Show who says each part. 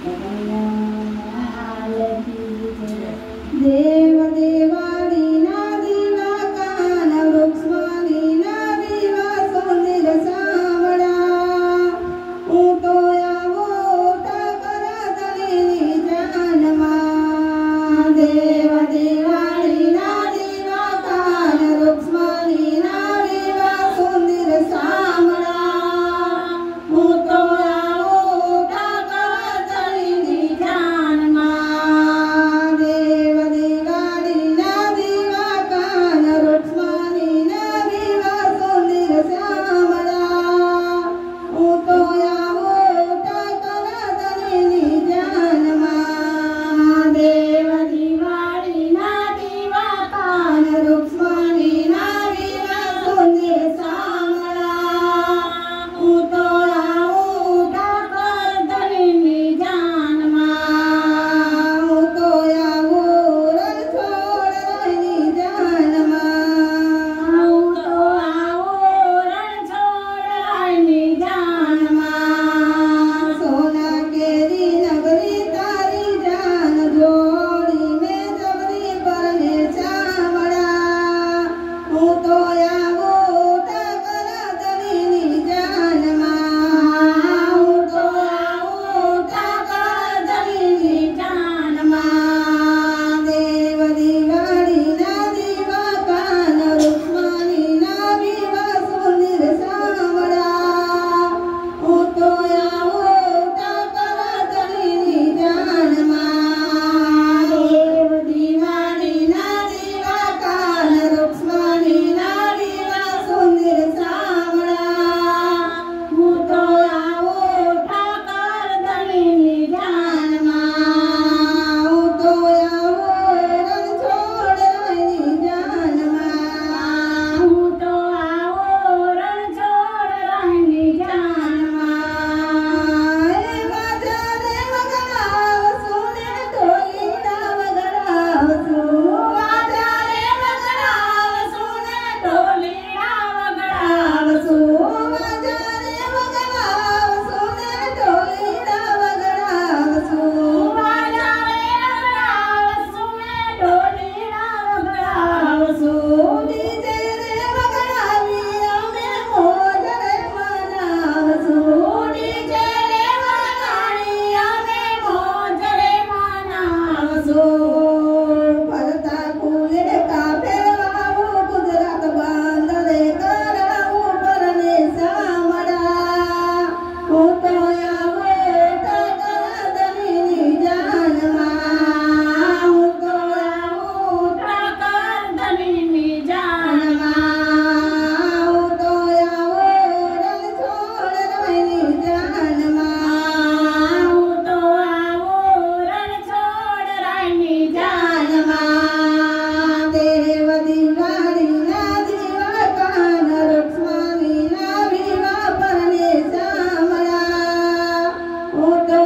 Speaker 1: देव देवालीना दिवा कान वृक्षवालीना दिवा सुंदर सावड़ा ऊँटो आवो ठाकर दलीनी जानमा देव देवालीना दिवा कान वृक्षवालीना दिवा सुंदर सावड़ा ऊँटो आवो ठाकर दलीनी जानमा देव देवालीना दिवा कान वृक्षवालीना दिवा सुंदर सावड़ा ऊँटो आवो ठाकर दलीनी जानमा देव देवालीना दिवा कान वृक्षवालीना दिवा सुंदर सावड़ा ऊँटो आवो ठाकर दलीनी जानमा ऊँटो आवो रण छोड़ दलीनी जानमा ऊँटो आवो रण छोड़ दलीनी जानमा सोना केरी नगरी तारी जान जोड़ी में जबरी परने चावड़ा ऊँटो आवो ठाकर दलीनी जानमा ऊँटो आवो ठाकर दलीनी जानमा देव देवालीना दिवा कान वृक्षवालीना दिवा सुंदर सावड़ा ऊँटो आवो ठाकर दलीनी जानमा देव देवालीना दिवा कान वृक्षवालीना दिवा सुंदर सावड़ा ऊँटो आवो ठाकर दलीनी जानमा ऊँटो आवो रण छोड़ दलीनी जानमा ऊँटो आवो रण छोड़ दलीनी जानमा रे मगराव सुने ढोलीना मगराव सु आजा रे मगराव सुने ढोलीना मगराव सु आजा रे मगराव सुने ढोलीना मगराव सु आजा रे मगराव सुने ढोलीना मगराव सु डीजे रे मगराविया में मोज रे मनाव सु डीजे रे मगराविया में मोज रे मनाव सु परता फूले का फेरवावो गुजरात बांधले करावो परने सावड़ा ऊँटो आवो ठाकर दलीनी जानमा ऊँटो आवो ठाकर दलीनी जानमा ऊँटो आवो रण छोड़ दलीनी जानमा ऊँटो आवो रण छोड़ दलीनी जानमा देव देवालीना दिवा कान वृक्षवालीना दिवा परने सावड़ा ऊँटो